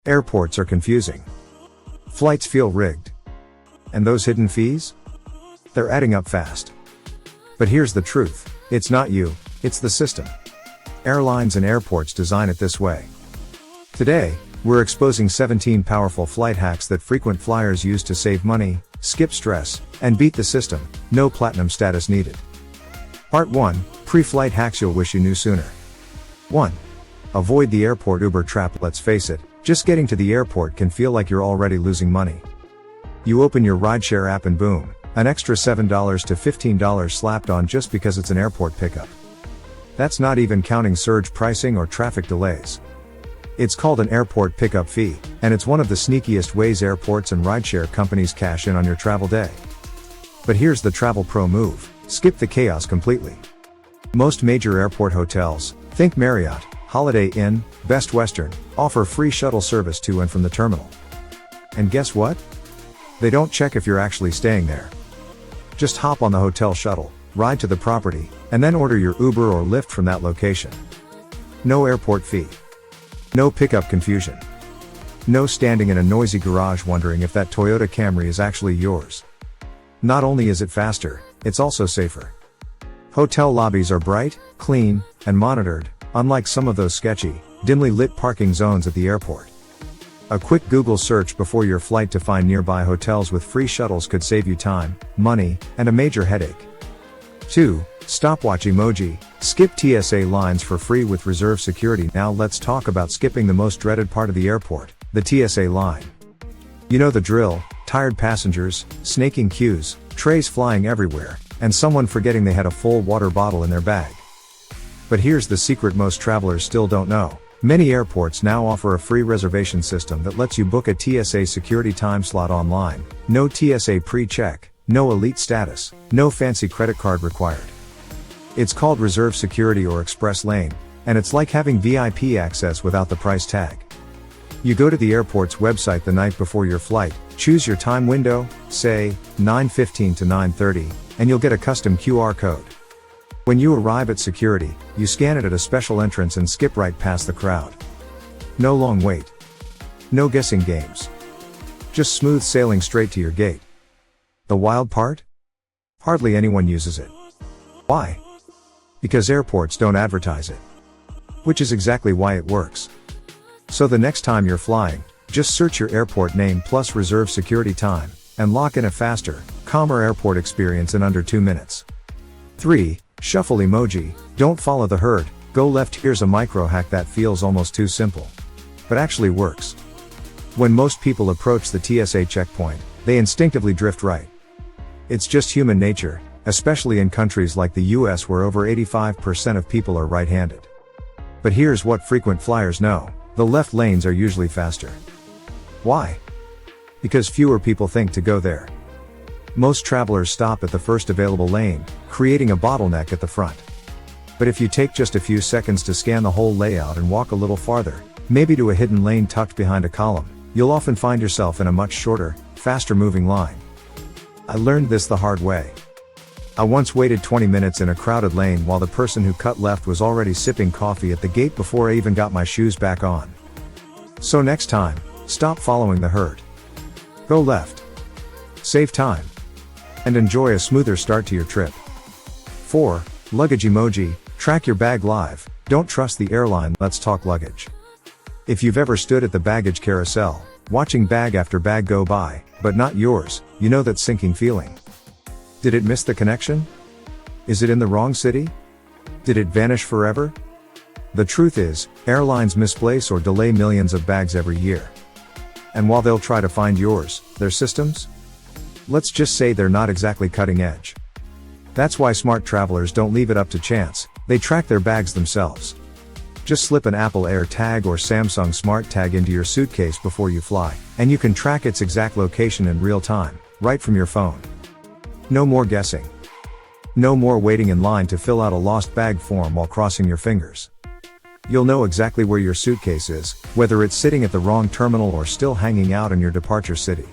Airports are confusing. Flights feel rigged. And those hidden fees? They're adding up fast. But here's the truth. It's not you, it's the system. Airlines and airports design it this way. Today, we're exposing 17 powerful flight hacks that frequent flyers use to save money, skip stress, and beat the system. No platinum status needed. Part 1, Pre-flight hacks you'll wish you knew sooner. 1. Avoid the airport Uber trap. Let's face it, just getting to the airport can feel like you're already losing money. You open your rideshare app and boom, an extra $7 to $15 slapped on just because it's an airport pickup. That's not even counting surge pricing or traffic delays. It's called an airport pickup fee, and it's one of the sneakiest ways airports and rideshare companies cash in on your travel day. But here's the travel pro move: skip the chaos completely. Most major airport hotels, think Marriott, Holiday Inn, Best Western, offer free shuttle service to and from the terminal. And guess what? They don't check if you're actually staying there. Just hop on the hotel shuttle, ride to the property, and then order your Uber or Lyft from that location. No airport fee. No pickup confusion. No standing in a noisy garage wondering if that Toyota Camry is actually yours. Not only is it faster, it's also safer. Hotel lobbies are bright, clean, and monitored, unlike some of those sketchy, dimly lit parking zones at the airport. A quick Google search before your flight to find nearby hotels with free shuttles could save you time, money, and a major headache. 2. Stopwatch emoji. Skip TSA lines for free with reserve security. Now let's talk about skipping the most dreaded part of the airport, the TSA line. You know the drill: tired passengers, snaking queues, trays flying everywhere, and someone forgetting they had a full water bottle in their bag. But here's the secret most travelers still don't know. Many airports now offer a free reservation system that lets you book a TSA security time slot online. No TSA pre-check, no elite status, no fancy credit card required. It's called reserve security or express lane, and it's like having VIP access without the price tag. You go to the airport's website the night before your flight, choose your time window, say 9:15 to 9:30, and you'll get a custom QR code. When you arrive at security, you scan it at a special entrance and skip right past the crowd. No long wait. No guessing games. Just smooth sailing straight to your gate. The wild part? Hardly anyone uses it. Why? Because airports don't advertise it. Which is exactly why it works. So the next time you're flying, just search your airport name plus reserve security time, and lock in a faster, calmer airport experience in under 2 minutes. 3. Shuffle emoji. Don't follow the herd, go left. Here's a micro hack that feels almost too simple, but actually works. When most people approach the TSA checkpoint, they instinctively drift right. It's just human nature, especially in countries like the US where over 85% of people are right-handed. But here's what frequent flyers know: the left lanes are usually faster. Why? Because fewer people think to go there. Most travelers stop at the first available lane, creating a bottleneck at the front. But if you take just a few seconds to scan the whole layout and walk a little farther, maybe to a hidden lane tucked behind a column, you'll often find yourself in a much shorter, faster moving line. I learned this the hard way. I once waited 20 minutes in a crowded lane while the person who cut left was already sipping coffee at the gate before I even got my shoes back on. So next time, stop following the herd. Go left. Save time. And enjoy a smoother start to your trip. 4. Luggage emoji. Track your bag live. Don't trust the airline. Let's talk luggage. If you've ever stood at the baggage carousel, watching bag after bag go by, but not yours, you know that sinking feeling. Did it miss the connection? Is it in the wrong city? Did it vanish forever? The truth is, airlines misplace or delay millions of bags every year. And while they'll try to find yours, their systems? Let's just say they're not exactly cutting edge. That's why smart travelers don't leave it up to chance, they track their bags themselves. Just slip an Apple Air tag or Samsung Smart tag into your suitcase before you fly, and you can track its exact location in real time, right from your phone. No more guessing. No more waiting in line to fill out a lost bag form while crossing your fingers. You'll know exactly where your suitcase is, whether it's sitting at the wrong terminal or still hanging out in your departure city.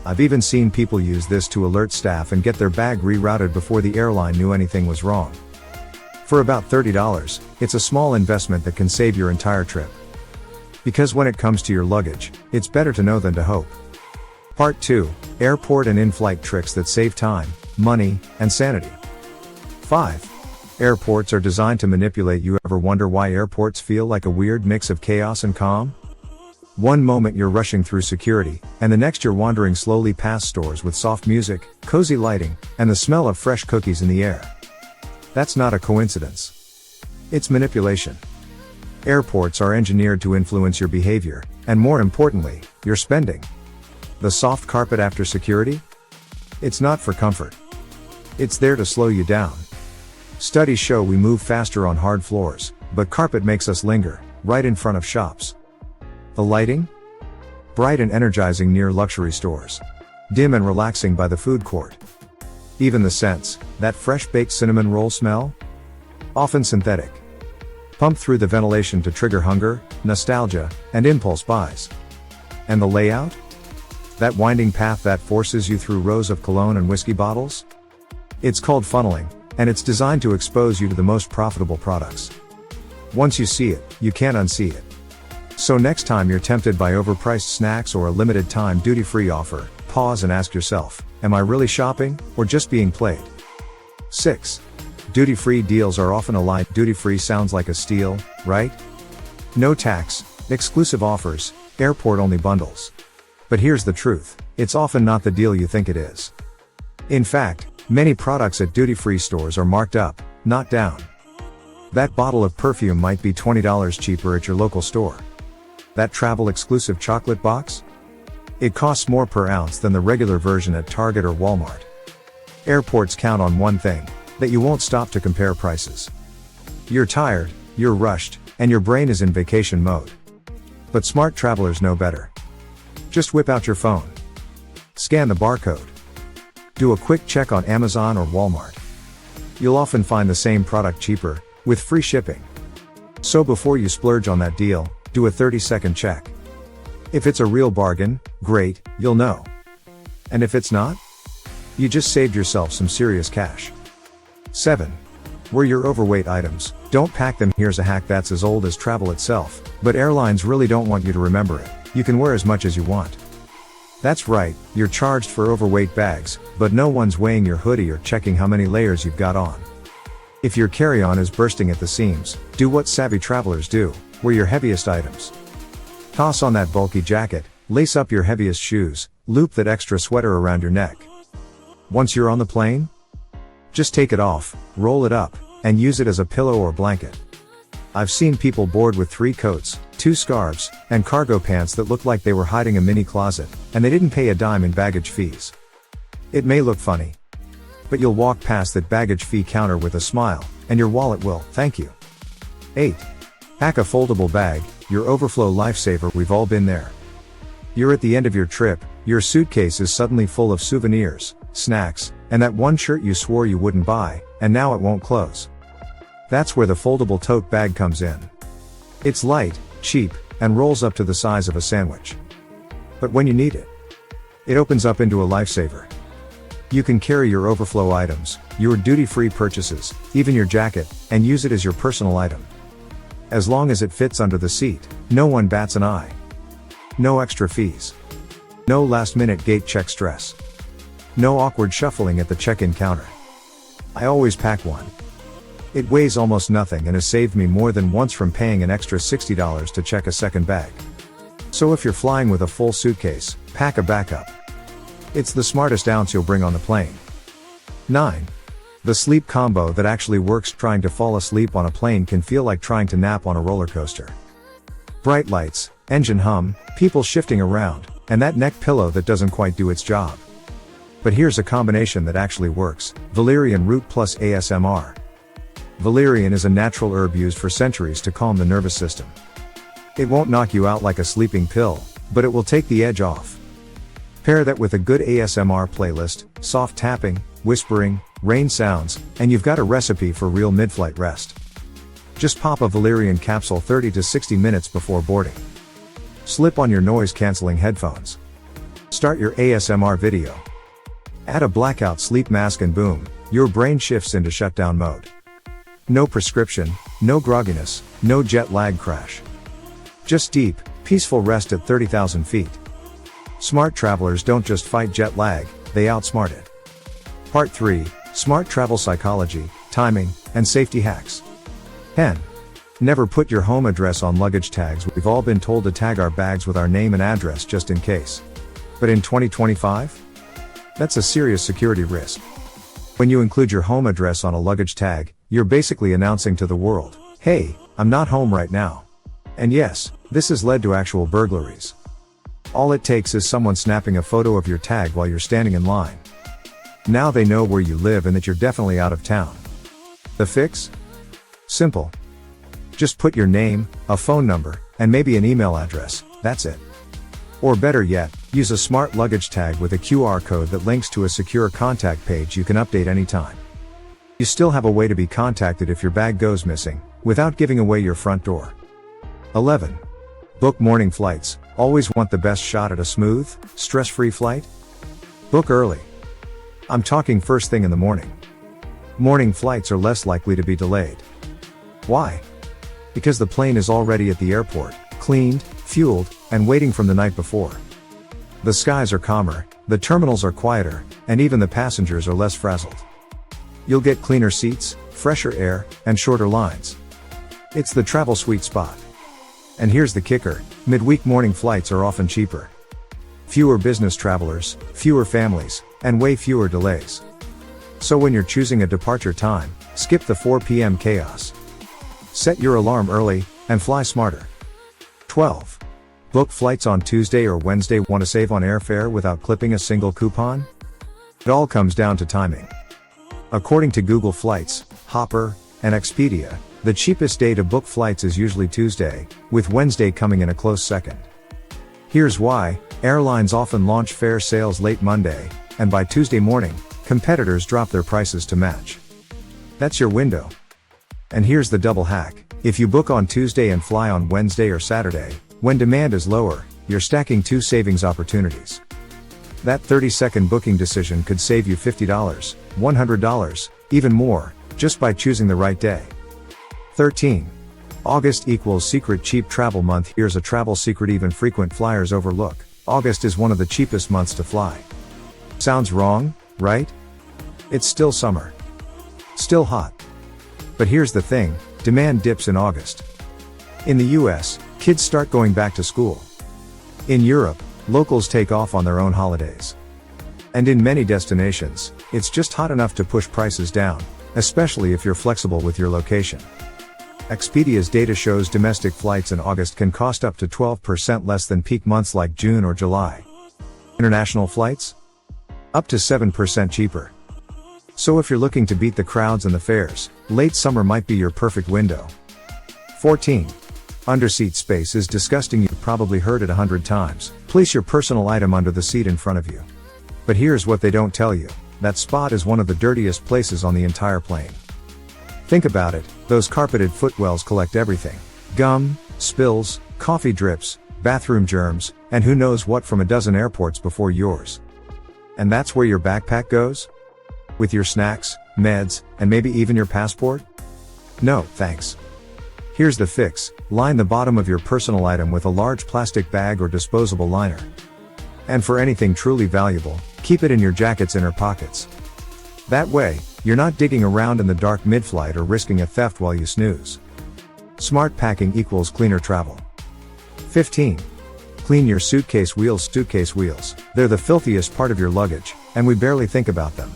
I've even seen people use this to alert staff and get their bag rerouted before the airline knew anything was wrong. For about $30, it's a small investment that can save your entire trip. Because when it comes to your luggage, it's better to know than to hope. Part 2. Airport and in-flight tricks that save time, money, and sanity. 5. Airports are designed to manipulate you. Ever wonder why airports feel like a weird mix of chaos and calm? One moment you're rushing through security, and the next you're wandering slowly past stores with soft music, cozy lighting, and the smell of fresh cookies in the air. That's not a coincidence. It's manipulation. Airports are engineered to influence your behavior, and more importantly, your spending. The soft carpet after security? It's not for comfort. It's there to slow you down. Studies show we move faster on hard floors, but carpet makes us linger, right in front of shops. The lighting? Bright and energizing near luxury stores. Dim and relaxing by the food court. Even the scents, that fresh baked cinnamon roll smell? Often synthetic. Pumped through the ventilation to trigger hunger, nostalgia, and impulse buys. And the layout? That winding path that forces you through rows of cologne and whiskey bottles? It's called funneling, and it's designed to expose you to the most profitable products. Once you see it, you can't unsee it. So next time you're tempted by overpriced snacks or a limited time duty-free offer, pause and ask yourself, am I really shopping, or just being played? 6. Duty-free deals are often a lie. Duty-free sounds like a steal, right? No tax, exclusive offers, airport-only bundles. But here's the truth, it's often not the deal you think it is. In fact, many products at duty-free stores are marked up, not down. That bottle of perfume might be $20 cheaper at your local store. That travel-exclusive chocolate box? It costs more per ounce than the regular version at Target or Walmart. Airports count on one thing, that you won't stop to compare prices. You're tired, you're rushed, and your brain is in vacation mode. But smart travelers know better. Just whip out your phone. Scan the barcode. Do a quick check on Amazon or Walmart. You'll often find the same product cheaper, with free shipping. So before you splurge on that deal, do a 30-second check. If it's a real bargain, great, you'll know. And if it's not? You just saved yourself some serious cash. 7. Where your overweight items, don't pack them. Here's a hack that's as old as travel itself, but airlines really don't want you to remember it. You can wear as much as you want. That's right, you're charged for overweight bags, but no one's weighing your hoodie or checking how many layers you've got on. If your carry-on is bursting at the seams, do what savvy travelers do, wear your heaviest items. Toss on that bulky jacket, lace up your heaviest shoes, loop that extra sweater around your neck. Once you're on the plane, just take it off, roll it up, and use it as a pillow or blanket. I've seen people board with 3 coats, 2 scarves, and cargo pants that looked like they were hiding a mini closet, and they didn't pay a dime in baggage fees. It may look funny, but you'll walk past that baggage fee counter with a smile, and your wallet will, thank you. 8. Pack a foldable bag, your overflow lifesaver. We've all been there. You're at the end of your trip, your suitcase is suddenly full of souvenirs, snacks, and that one shirt you swore you wouldn't buy, and now it won't close. That's where the foldable tote bag comes in. It's light, cheap, and rolls up to the size of a sandwich. But when you need it, it opens up into a lifesaver. You can carry your overflow items, your duty-free purchases, even your jacket, and use it as your personal item. As long as it fits under the seat, no one bats an eye. No extra fees. No last-minute gate check stress. No awkward shuffling at the check-in counter. I always pack one. It weighs almost nothing and has saved me more than once from paying an extra $60 to check a second bag. So if you're flying with a full suitcase, pack a backup. It's the smartest ounce you'll bring on the plane. 9. The sleep combo that actually works. Trying to fall asleep on a plane can feel like trying to nap on a roller coaster. Bright lights, engine hum, people shifting around, and that neck pillow that doesn't quite do its job. But here's a combination that actually works: valerian root plus ASMR. Valerian is a natural herb used for centuries to calm the nervous system. It won't knock you out like a sleeping pill, but it will take the edge off. Pair that with a good ASMR playlist, soft tapping, whispering, rain sounds, and you've got a recipe for real mid-flight rest. Just pop a valerian capsule 30 to 60 minutes before boarding. Slip on your noise-canceling headphones. Start your ASMR video. Add a blackout sleep mask and boom, your brain shifts into shutdown mode. No prescription, no grogginess, no jet lag crash. Just deep, Peaceful rest at 30,000 feet. Smart travelers don't just fight jet lag, they outsmart it. Part 3, Smart Travel Psychology, Timing, and Safety Hacks. 10. Never put your home address on luggage tags. We've all been told to tag our bags with our name and address just in case. But in 2025? That's a serious security risk. When you include your home address on a luggage tag, you're basically announcing to the world, hey, I'm not home right now. And yes, this has led to actual burglaries. All it takes is someone snapping a photo of your tag while you're standing in line. Now they know where you live and that you're definitely out of town. The fix? Simple. Just put your name, a phone number, and maybe an email address, that's it. Or better yet, use a smart luggage tag with a QR code that links to a secure contact page you can update anytime. You still have a way to be contacted if your bag goes missing, without giving away your front door. 11. Book morning flights. Always want the best shot at a smooth, stress-free flight? Book early. I'm talking first thing in the morning. Morning flights are less likely to be delayed. Why? Because the plane is already at the airport, cleaned, fueled, and waiting from the night before. The skies are calmer, the terminals are quieter, and even the passengers are less frazzled. You'll get cleaner seats, fresher air, and shorter lines. It's the travel sweet spot. And here's the kicker, midweek morning flights are often cheaper. Fewer business travelers, fewer families, and way fewer delays. So when you're choosing a departure time, skip the 4 p.m. chaos. Set your alarm early, and fly smarter. 12. Book flights on Tuesday or Wednesday. Want to save on airfare without clipping a single coupon? It all comes down to timing. According to Google Flights, Hopper, and Expedia, the cheapest day to book flights is usually Tuesday, with Wednesday coming in a close second. Here's why: airlines often launch fare sales late Monday, and by Tuesday morning, competitors drop their prices to match. That's your window. And here's the double hack: if you book on Tuesday and fly on Wednesday or Saturday, when demand is lower, you're stacking two savings opportunities. That 30-second booking decision could save you $50, $100, even more, just by choosing the right day. 13. August equals secret cheap travel month. Here's a travel secret even frequent flyers overlook: August is one of the cheapest months to fly. Sounds wrong, right? It's still summer. Still hot. But here's the thing, demand dips in August. In the US, kids start going back to school. In Europe, locals take off on their own holidays. And in many destinations, it's just hot enough to push prices down, especially if you're flexible with your location. Expedia's data shows domestic flights in August can cost up to 12% less than peak months like June or July. International flights? Up to 7% cheaper. So if you're looking to beat the crowds and the fares, late summer might be your perfect window. 14. Underseat space is disgusting. You've probably heard it 100 times. Place your personal item under the seat in front of you. But here's what they don't tell you: that spot is one of the dirtiest places on the entire plane. Think about it, those carpeted footwells collect everything: gum, spills, coffee drips, bathroom germs, and who knows what from a dozen airports before yours. And that's where your backpack goes? With your snacks, meds, and maybe even your passport? No, thanks. Here's the fix: line the bottom of your personal item with a large plastic bag or disposable liner. And for anything truly valuable, keep it in your jacket's inner pockets. That way, you're not digging around in the dark mid-flight or risking a theft while you snooze. Smart packing equals cleaner travel. 15. Clean your suitcase wheels. Suitcase wheels, they're the filthiest part of your luggage, and we barely think about them.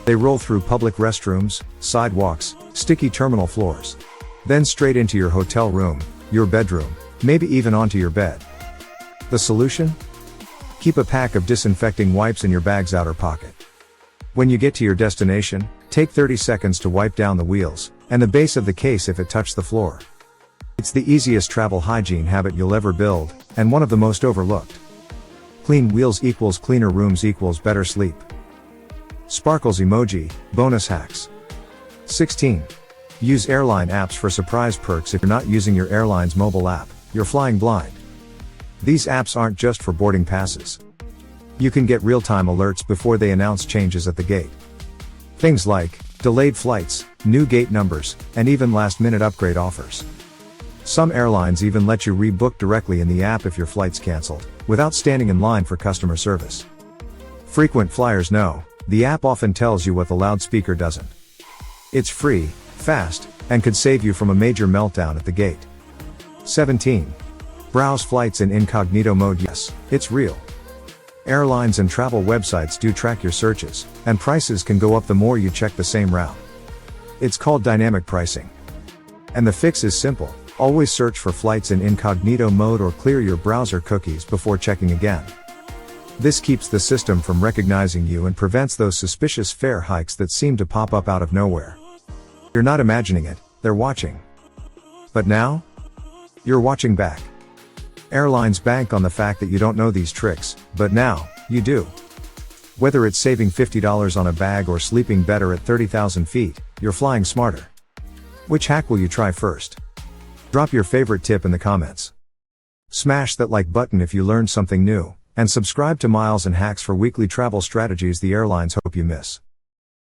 They roll through public restrooms, sidewalks, sticky terminal floors. Then straight into your hotel room, your bedroom, maybe even onto your bed. The solution? Keep a pack of disinfecting wipes in your bag's outer pocket. When you get to your destination, take 30 seconds to wipe down the wheels, and the base of the case if it touched the floor. It's the easiest travel hygiene habit you'll ever build, and one of the most overlooked. Clean wheels equals cleaner rooms equals better sleep. Sparkles emoji, bonus hacks. 16. Use airline apps for surprise perks. If you're not using your airline's mobile app, you're flying blind. These apps aren't just for boarding passes. You can get real-time alerts before they announce changes at the gate. Things like delayed flights, new gate numbers, and even last-minute upgrade offers. Some airlines even let you rebook directly in the app if your flight's canceled, without standing in line for customer service. Frequent flyers know, the app often tells you what the loudspeaker doesn't. It's free, fast, and could save you from a major meltdown at the gate. 17. Browse flights in incognito mode. Yes, it's real. Airlines and travel websites do track your searches, and prices can go up the more you check the same route. It's called dynamic pricing. And the fix is simple: always search for flights in incognito mode or clear your browser cookies before checking again. This keeps the system from recognizing you and prevents those suspicious fare hikes that seem to pop up out of nowhere. You're not imagining it, they're watching. But now, you're watching back. Airlines bank on the fact that you don't know these tricks, but now, you do. Whether it's saving $50 on a bag or sleeping better at 30,000 feet, you're flying smarter. Which hack will you try first? Drop your favorite tip in the comments. Smash that like button if you learned something new, and subscribe to Miles and Hacks for weekly travel strategies the airlines hope you miss.